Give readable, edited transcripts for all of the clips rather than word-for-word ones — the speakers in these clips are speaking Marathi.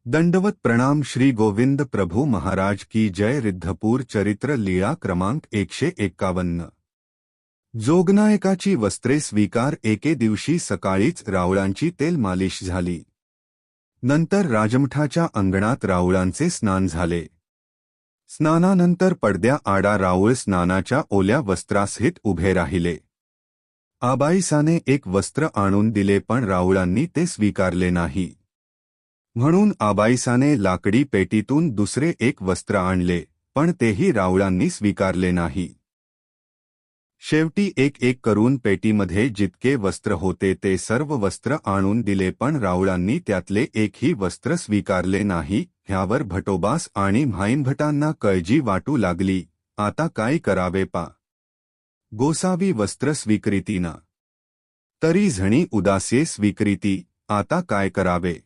दंडवत प्रणाम श्री गोविंद प्रभु महाराज की जय। रिद्धपूर चरित्र लीळा क्रमांक 151। जोगनायकाची वस्त्रे स्वीकार। एके दिवशी सकाळीच राऊळांची तेल मालिश झाली। नंतर राजमठाच्या अंगणात राऊळांचे स्नान झाले। स्नानानंतर पडद्या आडा राऊळ स्नानाच्या ओल्या वस्त्रासहित उभे राहिले। आबाईसाने एक वस्त्र आणून दिले पण राऊळांनी ते स्वीकारले नाही। म्हणून आबाईसाने लाकडी पेटीतून दुसरे एक वस्त्र आणले, पण तेही राऊळांनी स्वीकारले नाही। शेवटी एक एक करून पेटीमध्ये जितके वस्त्र होते ते सर्व वस्त्र आणून दिले पण राऊळांनी त्यातले एकही वस्त्र स्वीकारले नाही। ह्यावर भटोबास आणि म्हाईंभटांना काळजी वाटू लागली। आता काय करावे पा गोसावी वस्त्र स्वीकृतीना तरी झणी उदासे स्वीकृती। आता काय करावे?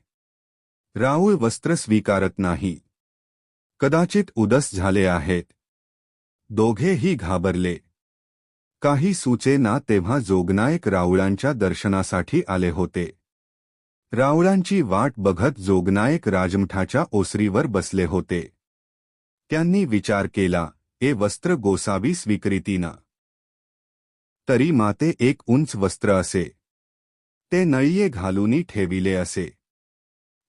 राऊळ वस्त्र स्वीकारत नाही। कदाचित उदास झाले आहेत। दोघेही घाबरले। काही सुचे ना तेव्हा जोगनायक राऊळांच्या दर्शनासाठी आले होते। राऊळांची वाट बघत जोगनायक राजमठाच्या ओसरीवर बसले होते। त्यांनी विचार केला, ए वस्त्र गोसावी स्वीकृतीना तरी माते एक उंच वस्त्र असे, ते नळीये घालूनी ठेविले असे,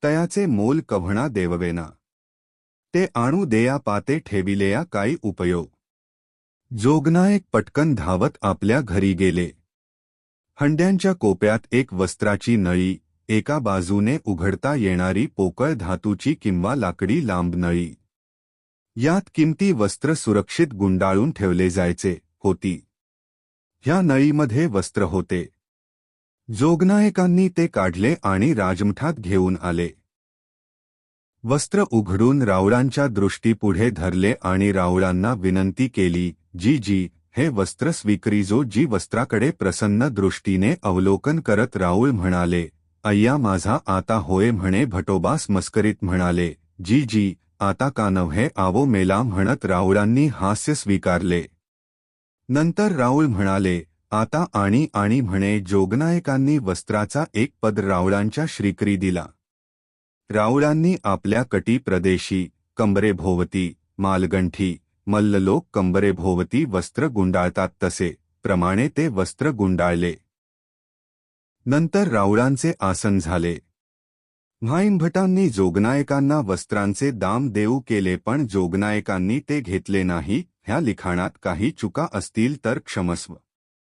तयाचे मोल कव्हणा देववेना, ते आणू देया पाते ठेविलेया काही उपयोग। जोगनायक पटकन धावत आपल्या घरी गेले। हंड्यांच्या कोप्यात एक वस्त्राची नळी, एका बाजूने उघडता येणारी पोकळ धातूची किंवा लाकडी लांब नळी, यात किमती वस्त्र सुरक्षित गुंडाळून ठेवले जायचे होती। ह्या नळीमध्ये वस्त्र होते। जोगनायकांनी ते काढले आणि राजमठात घेऊन आले। वस्त्र उघडून राऊळांच्या दृष्टीपुढे धरले आणि राऊळांना विनंती केली, जी जी हे वस्त्र स्वीकारिजो। जी वस्त्राकडे प्रसन्न दृष्टीने अवलोकन करत राऊळ म्हणाले, अय्या माझा आता होय म्हणे। भटोबास मस्करीत म्हणाले, जी जी आता का नव्हे आवो मेला म्हणत राऊळांनी हास्य स्वीकारले। नंतर राऊळ म्हणाले, आता आणि म्हणे। जोगनायकांनी वस्त्राचा एक पद राऊळांच्या श्रीकरी दिला। राऊळांनी आपल्या कटी प्रदेशी कंबरेभोवती मालगंठी मल्ललोक कंबरेभोवती वस्त्र गुंडाळतात तसे प्रमाणे ते वस्त्र गुंडाळले। नंतर राऊळांचे आसन झाले। म्हाईंभटांनी जोगनायकांना वस्त्रांचे दाम देऊ केले पण जोगनायकांनी ते घेतले नाही। ह्या लिखाणात काही चुका असतील तर क्षमस्व।